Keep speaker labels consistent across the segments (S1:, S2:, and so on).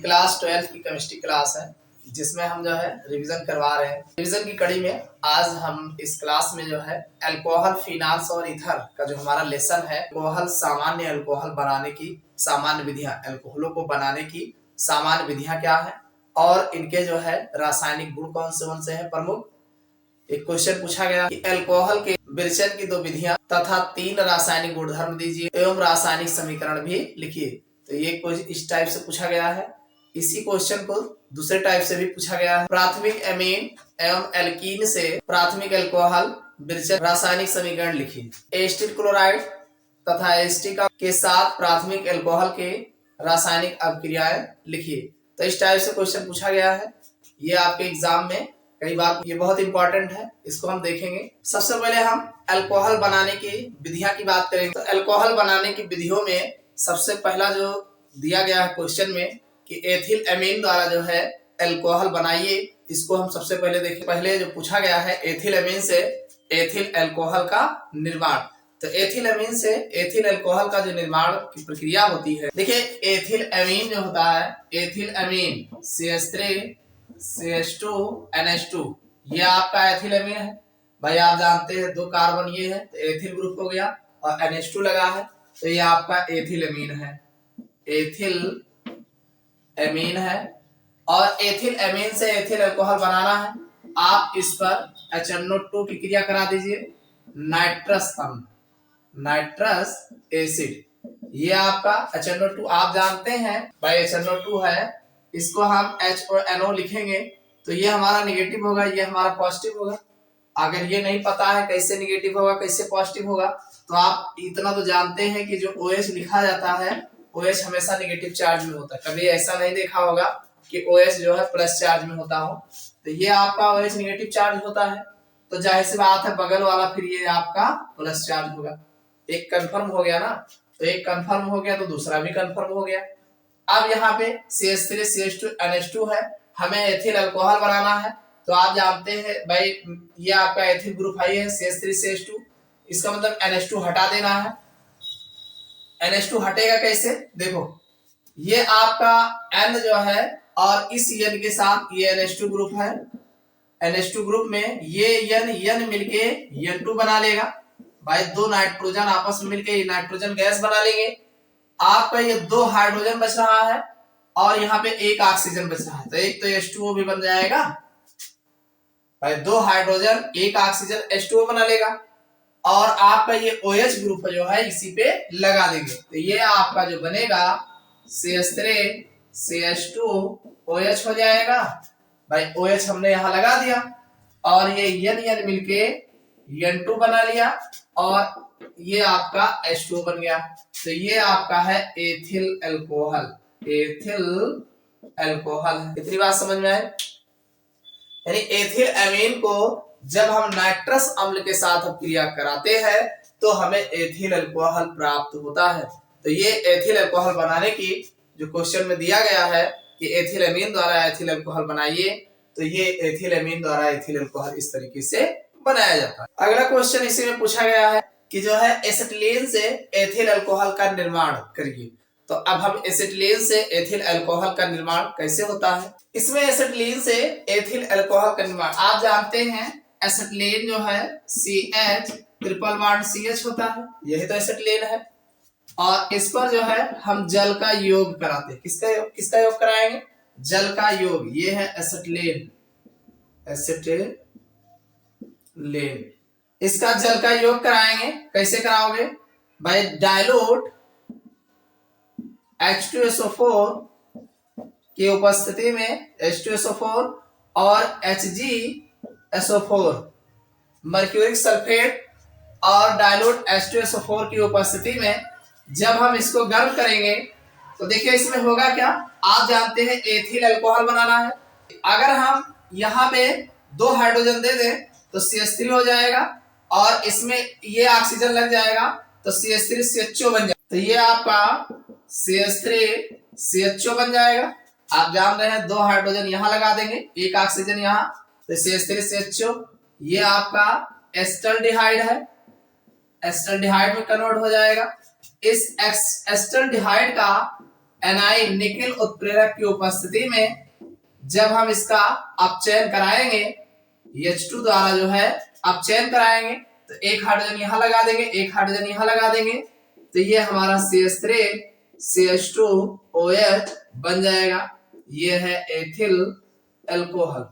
S1: Class 12 की chemistry class है जिसमें हम जो है रिवीजन करवा रहे हैं। रिवीजन की कड़ी में आज हम इस क्लास में जो है अल्कोहल, फिनाल्स और ईथर का जो हमारा लेसन है, अल्कोहल सामान्य अल्कोहल बनाने की सामान्य विधियां, अल्कोहलों को बनाने की सामान्य विधियां क्या है और इनके जो है रासायनिक गुण कौन से हैं प्रमुख। एक क्वेश्चन पूछा गया कि अल्कोहल के विरेचन की 2 विधियां तथा 3 रासायनिक गुणधर्म दीजिए एवं रासायनिक समीकरण भी लिखिए। तो ये क्वेश्चन इस टाइप से पूछा गया है। इसी क्वेश्चन को दूसरे टाइप से भी पूछा गया है। प्राथमिक एमीन एवं एल्कीन से प्राथमिक अल्कोहल विरेचन रासायनिक समीकरण लिखिए। एसिटिक क्लोराइड तथा एसिटिक के साथ प्राथमिक अल्कोहल के रासायनिक अभिक्रियाएं लिखिए। तो इस टाइप से क्वेश्चन पूछा गया है। ये आपके एग्जाम में कई बार ये बहुत इंपॉर्टेंट है, इसको हम देखेंगे। सबसे पहले हम अल्कोहल बनाने की विधियां की बात करेंगे। तो अल्कोहल बनाने की विधियों में सबसे पहला जो दिया गया है क्वेश्चन में कि एथिल एमीन द्वारा जो है अल्कोहल बनाइए, इसको हम सबसे पहले देखें। पहले जो पूछा गया है एथिल एमीन से एथिल अल्कोहल का निर्माण। तो एथिल एमीन से एथिल अल्कोहल का जो निर्माण की प्रक्रिया होती है, देखिए एथिल एमीन जो होता है, ethyl amine CH3 CH2 NH2 ये आपका एथिल एमीन है। भाई आप जानते हैं 2 कार्बन ये है तो एथिल ग्रुप हो गया और NH2 लगा है तो ये आपका एथिल एमीन है, एथिल एमीन है। और एथिल एमीन से एथिल अल्कोहल बनाना है, आप इस पर HNO2 की क्रिया करा दीजिए। नाइट्रस अम्ल, नाइट्रस एसिड, ये आपका HNO2 आप जानते हैं भाई HNO2 है, इसको हम H और NO लिखेंगे तो ये हमारा नेगेटिव होगा, ये हमारा पॉजिटिव होगा। अगर ये नहीं पता है कैसे नेगेटिव होगा कैसे पॉजिटिव होगा तो आप इतना तो जानते हैं कि जो OH लिखा जाता है OH हमेशा नेगेटिव चार्ज में होता है। कभी ऐसा नहीं देखा होगा कि OH जो है प्लस चार्ज में होता हो। तो ये आपका OH नेगेटिव चार्ज होता है तो जाहिर सी बात है बगल वाला फिर ये आपका प्लस चार्ज होगा। एक कंफर्म हो गया ना, तो एक कंफर्म हो गया तो दूसरा भी कंफर्म हो गया। अब यहाँ पे CH3 CH2 NH2 है, हमें एथिल अल्कोहल बनाना है तो आप जानते हैं भाई ये आपका एथिल ग्रुप है, है CH3 CH2, इसका मतलब NH2 हटा देना है। NH2 हटेगा कैसे, देखो ये आपका N जो है और इस N के साथ ये NH2 ग्रुप है, NH2 ग्रुप में ये N मिलके N2 बना लेगा। भाई 2 नाइट्रोजन आपस में मिलके नाइट्रोजन गैस बना लेंगे। आपका ये 2 हाइड्रोजन बच रहा है और यहाँ पे 1 ऑक्सीजन बच रहा है तो एक तो H2O भी बन जाएगा। भाई 2 हाइड्रोजन 1 ऑक्सीजन H2O बना लेगा और आपका ये OH ग्रुप जो है इसी पे लगा देंगे तो ये आपका जो बनेगा CH3 CH2 OH हो जाएगा। भाई OH हमने यहाँ लगा दिया और ये N मिलके N2 बना लिया और ये आपका H2O बन गया तो ये आपका है एथिल अल्कोहल, एथिल अल्कोहल। इतनी बात समझ में आए। यानी एथिल एमीन को जब हम नाइट्रस अम्ल के साथ क्रिया कराते हैं तो हमें एथिल अल्कोहल प्राप्त होता है। तो ये एथिल अल्कोहल बनाने की जो क्वेश्चन में दिया गया है कि एथिल एमीन द्वारा एथिल अल्कोहल बनाइए, तो ये एथिल एमीन द्वारा एथिल अल्कोहल इस तरीके से बनाया जाता है। अगला क्वेश्चन इसी में पूछा गया है कि जो है एसिटिलीन से एथिल अल्कोहल का निर्माण करिए। तो अब हम एसिटिलीन से एथिल अल्कोहल का निर्माण कैसे होता है, इसमें एसिटिलीन से एथिल अल्कोहल का निर्माण आप जानते हैं। एसिटिलीन जो है CH ट्रिपल बॉन्ड CH होता है, यही तो एसिटिलीन है और इस पर जो है हम जल का योग कराते हैं। किसका योग कराएंगे, जल का योग। ये है एसिटिलीन, एसिटिलीन, इसका जल का योग कराएंगे। कैसे कराओगे भाई, डाइल्यूट H2SO4 की उपस्थिति में H2SO4 और HgSO4 मर्क्यूरिक सल्फेट और डाइल्यूट H2SO4 की उपस्थिति में जब हम इसको गर्म करेंगे तो देखिए इसमें होगा क्या, आप जानते हैं एथिल अल्कोहल बनाना है। अगर हम यहाँ पे 2 हाइड्रोजन दे दें तो CH3 हो जाएगा और इसमें ये ऑक्सीजन लग जाएगा तो CH3 CHO बन जाएगा। तो ये आपका CH3 CHO बन जाएगा। आप जान रहे हैं 2 हाइड्रोजन यहाँ लगा देंगे 1 ऑक्सीजन यहाँ तो CH3 CHO, ये आपका एस्टल्डिहाइड है, एस्टल्डिहाइड में कन्वर्ट हो जाएगा। इस एस्टल्डिहाइड का एनाइन निकिल उत्प्रेरक की उपस्थिति में जब हम इसका अपचयन कराएंगे, H2 द्वारा जो है अपचयन कराएंगे, तो एक हाइड्रोजन यहां लगा देंगे, एक हाइड्रोजन यहां लगा देंगे, तो ये हमारा CH3 CH2OH बन जाएगा। ये है एथिल अल्कोहल।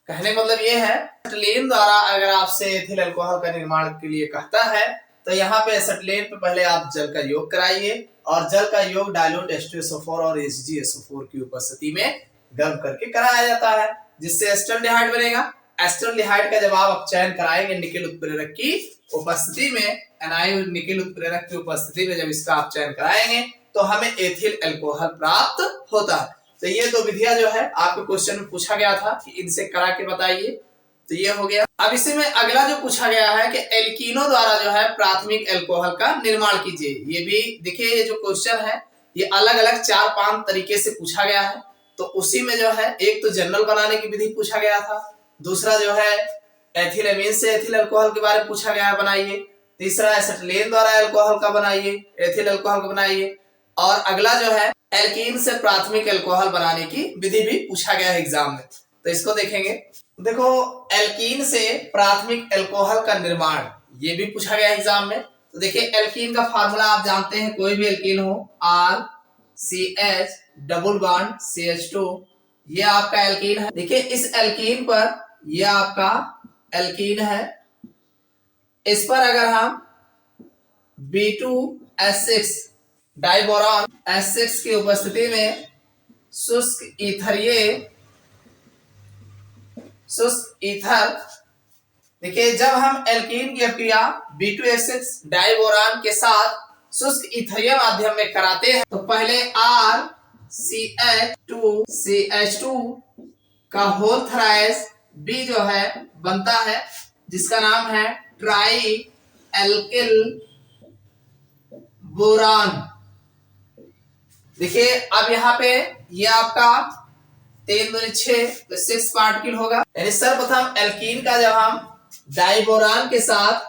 S1: कहने का मतलब ये है, एसिटिलीन द्वारा अगर आपसे एथिल अल्कोहल का निर्माण के लिए कहता है तो यहाँ पे एसिटिलीन पे पहले आप जल का योग कराइए और जल का योग डाइल्यूट H2SO4 और HgSO4 की उपस्थिति में गर्म करके कराया जाता है, जिससे एसिटाल्डिहाइड बनेगा। एसिटाल्डिहाइड का जब आप अपचयन कराएंगे निकिल उत्प्रेरक की उपस्थिति में, एनाइन निकिल उत्प्रेरक की उपस्थिति में जब इसका अपचयन कराएंगे तो हमें एथिल अल्कोहल प्राप्त होता है। तो ये दो विधियां जो है आपके क्वेश्चन में पूछा गया था कि इनसे करा के बताइए, तो ये हो गया। अब इसी में अगला जो पूछा गया है कि एल्कीनो द्वारा जो है प्राथमिक अल्कोहल का निर्माण कीजिए। ये भी देखिए, ये जो क्वेश्चन है ये अलग अलग 4-5 तरीके से पूछा गया है। तो उसी में जो है एक तो जनरल बनाने की विधि पूछा गया था, दूसरा जो है एथिलेमीन से एथिल अल्कोहल के बारे में पूछा गया है, बनाइए। तीसरा एसिटिलीन द्वारा अल्कोहल का बनाइए, एथिल अल्कोहल का बनाइए। और अगला जो है एल्कीन से प्राथमिक अल्कोहल बनाने की विधि भी पूछा गया है एग्जाम में, तो इसको देखेंगे। देखो, एल्कीन से प्राथमिक अल्कोहल का निर्माण ये भी पूछा गया एग्जाम में। तो देखिए, एल्कीन का फार्मूला आप जानते हैं, कोई भी एल्कीन हो, RCH डबल बॉन्ड CH2, ये आपका एल्कीन है। देखिए, इस एल्कीन पर ये आपका एल्कीन है, इस पर अगर हम B2S6 डाइबोरॉन S6 की उपस्थिति में शुष्क ईथर, देखिए जब हम एल्कीन की अभिक्रिया B2S6 डाइबोरान के साथ शुष्क ईथरीय माध्यम में कराते हैं तो पहले RCH2CH2 का होल थराइस B जो है बनता है, जिसका नाम है ट्राई एल्किल बोरान। देखिए, अब यहाँ पे ये आपका 3 दूनी 6 तो 6 पार्टिकल होगा। यानी सर्वप्रथम एल्कीन का जब हम डाइबोरान के साथ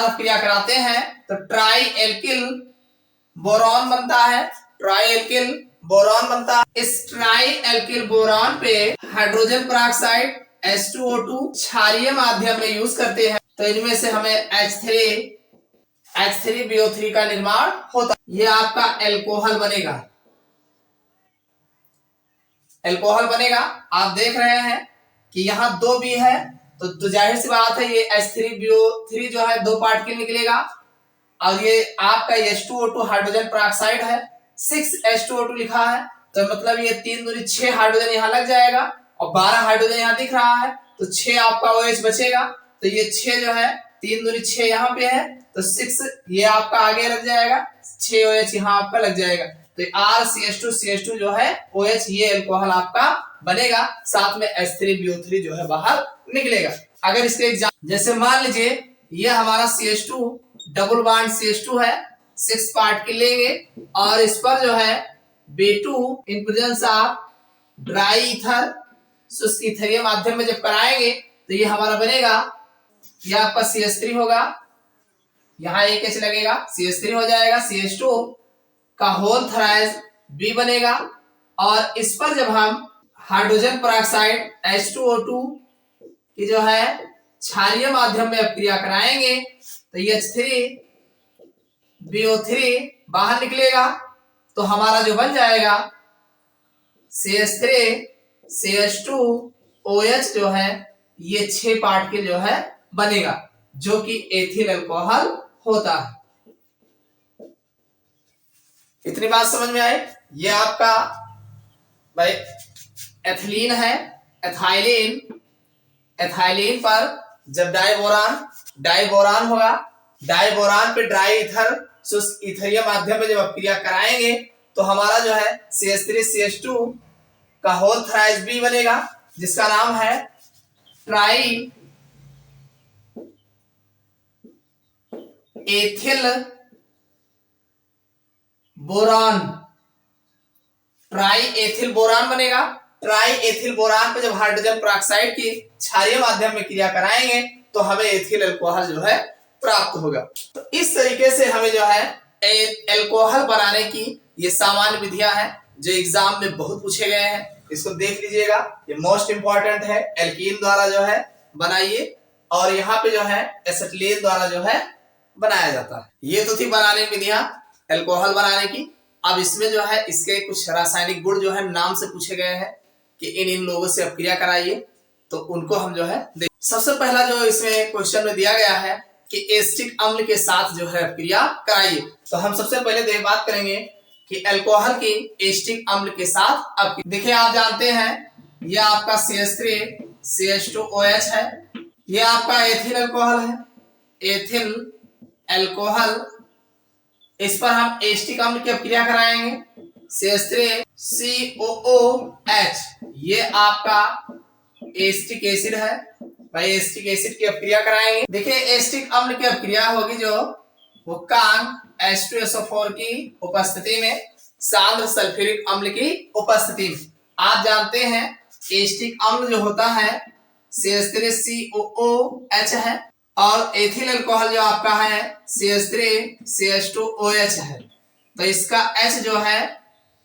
S1: अभिक्रिया कराते हैं तो ट्राई एल्किल बोरॉन बनता है, ट्राई एल्किल बोरॉन बनता है। इस ट्राई एल्किल बोरॉन पे हाइड्रोजन पेरोक्साइड H2O2 क्षारीय माध्यम में यूज करते हैं, तो इनमें से हमें H3BO3 का निर्माण होता है। ये आपका अल्कोहल बनेगा, अल्कोहल बनेगा। आप देख रहे हैं कि यहाँ 2 B है, तो जाहिर सी बात है ये H3BO3 जो है 2 पार्टिकल निकलेगा, और ये आपका H2O2 हाइड्रोजन पेरोक्साइड है, 6H2O2 लिखा है, तो मतलब ये 3 दूनी 6 हाइड्रोजन यहाँ लग जाएगा और 12 हाइड्रोजन यहाँ दिख रहा है, तो 6 आपका OH बचेगा। तो ये 6 जो है 3 दूनी 6 यहाँ पे है, तो 6 ये आपका आगे लग जाएगा, 6 OH यहाँ आपका लग जाएगा। तो RCH2CH2 जो है OH, ये अल्कोहल आपका बनेगा, साथ में H3BO3 जो है बाहर निकलेगा। अगर इसके एग्जाम, जैसे मान लीजिए ये हमारा CH2 डबल बॉन्ड CH2 है, 6 पार्ट के लेंगे और इस पर जो है B2 in presence of dry ether शुष्क ईथरीय माध्यम में जब कराएंगे तो ये हमारा बनेगा, ये आपका CH3 होगा, यहाँ एक H लगेगा, CH3 हो जाएगा, CH2 का होल थराइस B बनेगा, और इस पर जब हम हाइड्रोजन पेरोक्साइड H2O2 की जो है क्षारीय माध्यम में अभिक्रिया कराएंगे तो ये H3BO3 बाहर निकलेगा, तो हमारा जो बन जाएगा CH3CH2OH जो है ये 6 पार्टिकल जो है बनेगा, जो कि एथिल अल्कोहल होता है। इतनी बात समझ में आई। ये आपका भाई एथिलीन है, एथाइलिन पर जब डाइबोरान होगा, डाइबोरान पे ड्राई ईथर शुष्क ईथरीय माध्यम में जब अभिक्रिया कराएंगे तो हमारा जो है CH3CH2 का होल थराइस B बनेगा, जिसका नाम है try ethyl boron. Try ethyl boron बनेगा। ट्राई एथिल बोरान पे जब हाइड्रोजन पेरोक्साइड की क्षारीय माध्यम में क्रिया कराएंगे तो हमें एथिल अल्कोहल जो है प्राप्त होगा। तो इस तरीके से हमें जो है अल्कोहल बनाने की ये सामान्य विधियां हैं जो एग्जाम में बहुत पूछे गए हैं। इसको देख लीजिएगा, ये मोस्ट इंपॉर्टेंट है। एल्कीन द्वारा जो है बनाइए और यहाँ पे जो है एसिटिलीन द्वारा जो है बनाया जाता है। ये तो थी बनाने की विधियां अल्कोहल बनाने की। अब इसमें जो है इसके कुछ रासायनिक गुण जो है नाम से पूछे गए हैं कि इन लोगों से अपक्रिया कराइए, तो उनको हम जो है देख। सबसे पहला जो इसमें क्वेश्चन में दिया गया है कि एसिटिक अम्ल के साथ जो है अपक्रिया कराइए, तो हम सबसे पहले बात करेंगे कि अल्कोहल की एसिटिक अम्ल के साथ अब देखिए, आप जानते हैं यह आपका CH3 CH2OH है, यह आपका एथिल अल्कोहल है, एथिल अल्कोहल। इस पर हम एसिटिक अम्ल की अपक्रिया कराएंगे CH3 COOH, ये आपका एसिटिक एसिड है भाई। एसिटिक एसिड की अपक्रिया कराएंगे। देखिए एसिटिक अम्ल की अपक्रिया होगी जो वो कांग H2SO4 की उपस्थिति में सांद्र सल्फ्यूरिक अम्ल की उपस्थिति में। आप जानते हैं एसिटिक अम्ल जो होता है CH3 COOH है और एथिल अल्कोहल जो आपका है CH3 CH2OH है। तो इसका H जो है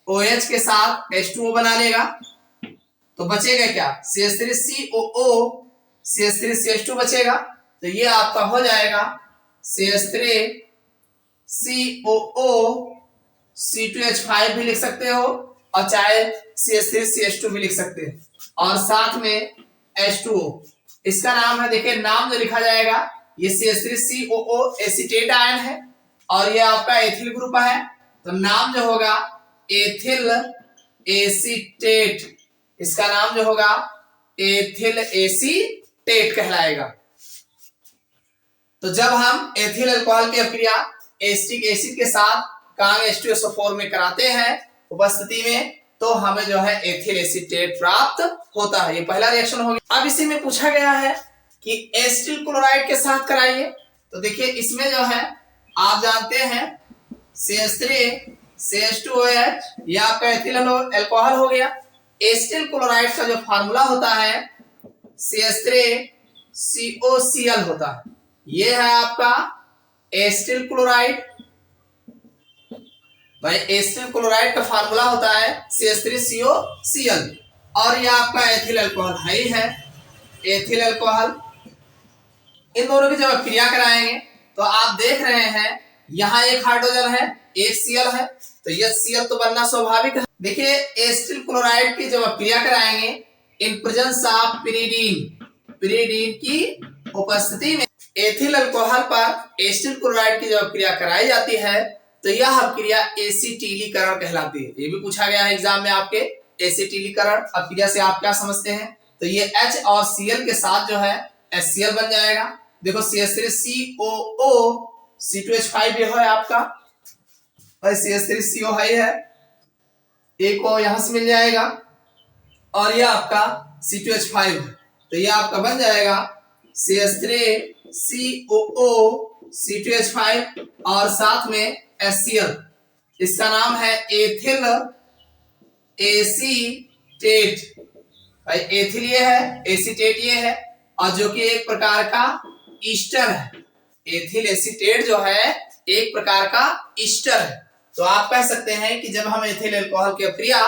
S1: OH के साथ H2O बना लेगा, तो बचेगा क्या? CH3 COO CH3 CH2 बचेगा। तो ये आपका हो जाएगा CH3 COO C2H5 भी लिख सकते हो और चाहे CH3 CH2 भी लिख सकते हैं, और साथ में H2O। इसका नाम है, देखिए नाम जो लिखा जाएगा ये CH3 COO एसीटेट आयन है और ये आपका एथिल ग्रुप है, तो नाम जो होगा एथिल एसीटेट। इसका नाम जो होगा एथिल एसीटेट कहलाएगा। तो जब हम एथिल अल्कोहल की अपक्रिया एसिटिक एसिड के साथ कांग H2SO4 में कराते हैं उपस्थिति में, तो हमें जो है एथिल एसीटेट प्राप्त होता है। ये पहला रिएक्शन हो गया। अब इसी में पूछा गया है कि एसिटिल क्लोराइड के साथ कराइए, तो देखिए इसमें जो है आप जानते हैं CH3 CH2OH ये आपका एथिल अल्कोहल हो गया। एसिटिल क्लोराइड का जो फार्मूला होता है CH3 COCl होता है। ये है आपका एसिटिल क्लोराइड भाई। एसिटिल क्लोराइड का फार्मूला होता है CH3COCl और ये आपका एथिल अल्कोहल है ही है, एथिल अल्कोहल। इन दोनों की जब क्रिया कराएंगे तो आप देख रहे हैं यहाँ एक हाइड्रोजन है, एक Cl है, तो यह Cl तो बनना स्वाभाविक है। देखिए एसिटिल क्लोराइड की जब क्रिया कराएंगे इन प्रेजेंस ऑफ पिरिडीन की उपस्थिति में एथिल अल्कोहल पर एसिटिल क्लोराइड की जब क्रिया कराई जाती है तो यह क्रिया एसिटिलीकरण कहलाती है। ये भी पूछा गया है एग्जाम में आपके, एसिटिलीकरण अपक्रिया से आप क्या समझते हैं? तो ये H और Cl के साथ जो है HCl बन जाएगा। देखो CH3 COO C2H5 भी है आपका और CH3 CO है, एक को यहां से मिल जाएगा और यह आपका C2H5 है, तो यह आपका बन जाएगा CH3 COO C2H5 और साथ में HCl। इसका नाम है एथिल एसीटेट भाई। एथिल ये है, एसीटेट ये है, और जो कि एक प्रकार का ईस्टर है। एथिल एसीटेट जो है एक प्रकार का ईस्टर है। तो आप कह सकते हैं कि जब हम एथिल अल्कोहल की अपक्रिया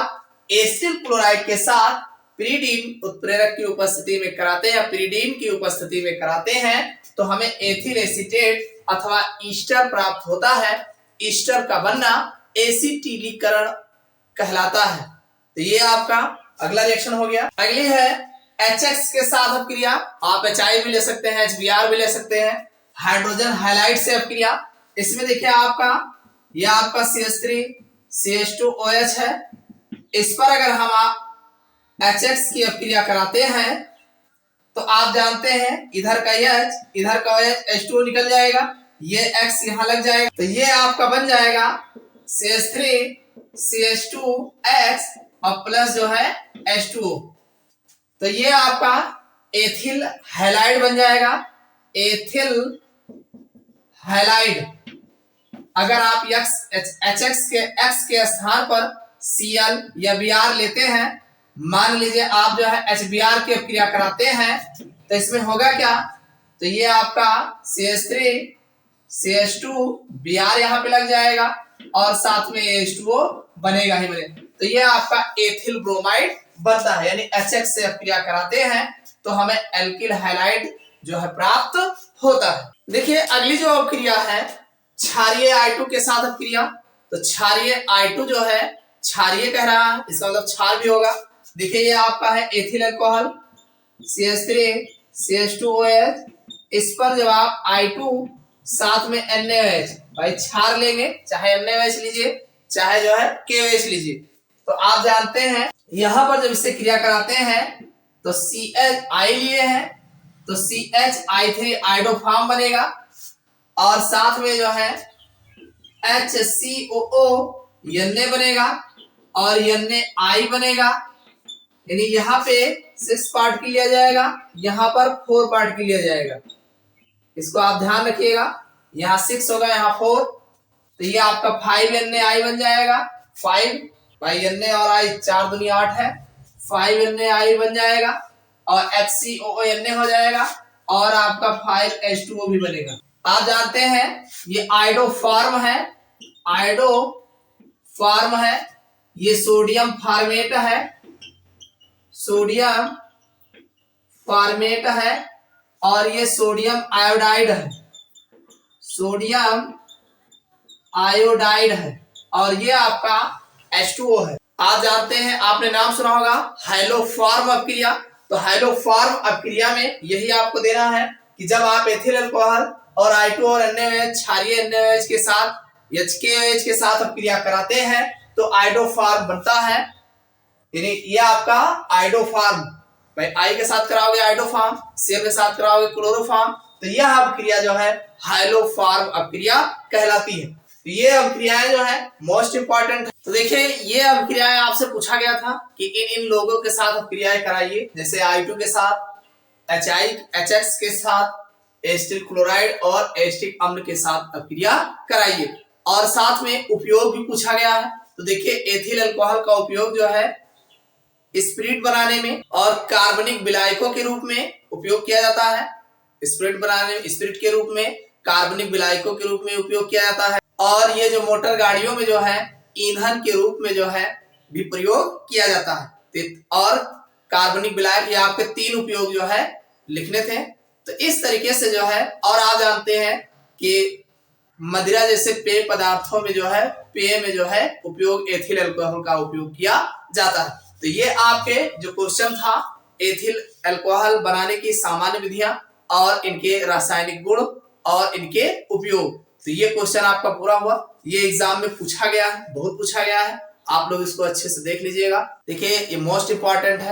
S1: एसिटिल क्लोराइड के साथ पिरिडीन उत्प्रेरक की उपस्थिति में कराते हैं, पिरिडीन की उपस्थिति में कराते हैं, तो हमें एथिल एसीटेट अथवा ईस्टर प्राप्त होता है। ईस्टर का बनना एसिटिलीकरण कहलाता है। तो ये आपका अगला रिएक्शन हो गया। अगली है HX के साथ अपक्रिया। आप HI भी ले सकते हैं, HBr भी ले सकते हैं, हाइड्रोजन हाइलाइड से अपक्रिया। इसमें देखिए आपका यह आपका CH3 CH2OH है। इस पर अगर हम HX की अपक्रिया कराते हैं तो आप जानते हैं इधर का H इधर का OH H2O निकल जाएगा, ये X यहां लग जाएगा, तो ये आपका बन जाएगा CH3 CH2X और प्लस जो है H2O। तो ये आपका एथिल हैलाइड बन जाएगा, एथिल हैलाइड। अगर आप HX के X के स्थान पर Cl या Br लेते हैं, मान लीजिए आप जो है HBr की अपक्रिया कराते हैं, तो इसमें होगा क्या? तो ये आपका CH3 CH2 Br यहाँ पे लग जाएगा और साथ में H2O बनेगा ही बनेगा। तो ये आपका एथिल ब्रोमाइड बनता है, यानी HX से क्रिया कराते हैं तो हमें एल्किल हैलाइड जो है प्राप्त होता है। देखिए अगली जो अभिक्रिया है क्षारीय I2 के साथ अभिक्रिया। तो क्षारीय I2 जो है क्षारीय कह रहा है, इसका मतलब क्षार भी होगा। देखिए ये आपका है एथिल अल्कोहल CH3 CH2OH, इस पर जब आप I2 साथ में NaOH, भाई क्षार लेंगे, चाहे NaOH लीजिए चाहे जो है KOH लीजिए। तो आप जानते हैं यहां पर जब इससे क्रिया कराते हैं तो CHI लिए हैं तो CHI3 आइडोफार्म बनेगा और साथ में जो है HCOO Na बनेगा और NaI बनेगा, यानी यहाँ पे 6 पार्ट की लिया जाएगा, यहाँ पर 4 पार्ट की लिया जाएगा। इसको आप ध्यान रखिएगा, यहाँ 6 होगा यहाँ 4, तो ये आपका 5 NaI बन जाएगा। 5 भाई Na और I 4 दूनी 8 है, 5 NaI बन जाएगा और HCOO Na हो जाएगा और आपका 5 H2O भी बनेगा। आप जानते हैं ये आइडोफार्म है, आइडोफार्म है, ये सोडियम फार्मेट है, सोडियम फार्मेट है और ये सोडियम आयोडाइड है, सोडियम आयोडाइड है और ये आपका H2O है। आप जानते हैं आपने नाम सुना होगा हाइलोफॉर्म अभिक्रिया। तो हाइलोफॉर्म अभिक्रिया में यही आपको देना है कि जब आप एथिल अल्कोहल और I2 और NaOH क्षारीय NaOH के साथ HKOH के साथ अभिक्रिया कराते हैं तो आइडोफार्म बनता है, यानी ये आपका आइडोफार्म। भाई I के साथ कराओगे आइडोफार्म, C के साथ कराओगे क्लोरोफार्म, तो यह अभिक्रिया जो है हाइलोफार्म अभिक्रिया कहलाती है। तो ये अभिक्रियाएं जो है मोस्ट इंपॉर्टेंट है। तो देखिए ये अभिक्रियाएं आपसे पूछा गया था कि इन लोगों के साथ अभिक्रियाएं कराइए, जैसे I2 के साथ HX के साथ एसिटिल क्लोराइड और एसिटिक अम्ल के साथ अभिक्रिया कराइए और साथ में उपयोग भी पूछा गया है। तो देखिए एथिल अल्कोहल का उपयोग जो है स्पिरिट बनाने में और कार्बनिक विलायकों के रूप में उपयोग किया जाता है। स्पिरिट बनाने में, स्पिरिट के रूप में, कार्बनिक विलायकों के रूप में उपयोग किया जाता है और ये जो मोटर गाड़ियों में जो है ईंधन के रूप में जो है भी प्रयोग किया जाता है। और कार्बनिक विलायक, ये आपके 3 उपयोग जो है लिखने थे। तो इस तरीके से जो है, और आप जानते हैं कि मदिरा जैसे पेय पदार्थों में जो है, पेय में जो है उपयोग एथिल अल्कोहल का उपयोग किया जाता है। तो ये आपके जो क्वेश्चन था एथिल अल्कोहल बनाने की सामान्य विधियां और इनके रासायनिक गुण और इनके उपयोग, तो ये क्वेश्चन आपका पूरा हुआ। ये एग्जाम में पूछा गया है, बहुत पूछा गया है, आप लोग इसको अच्छे से देख लीजिएगा। देखिए ये मोस्ट इंपॉर्टेंट है।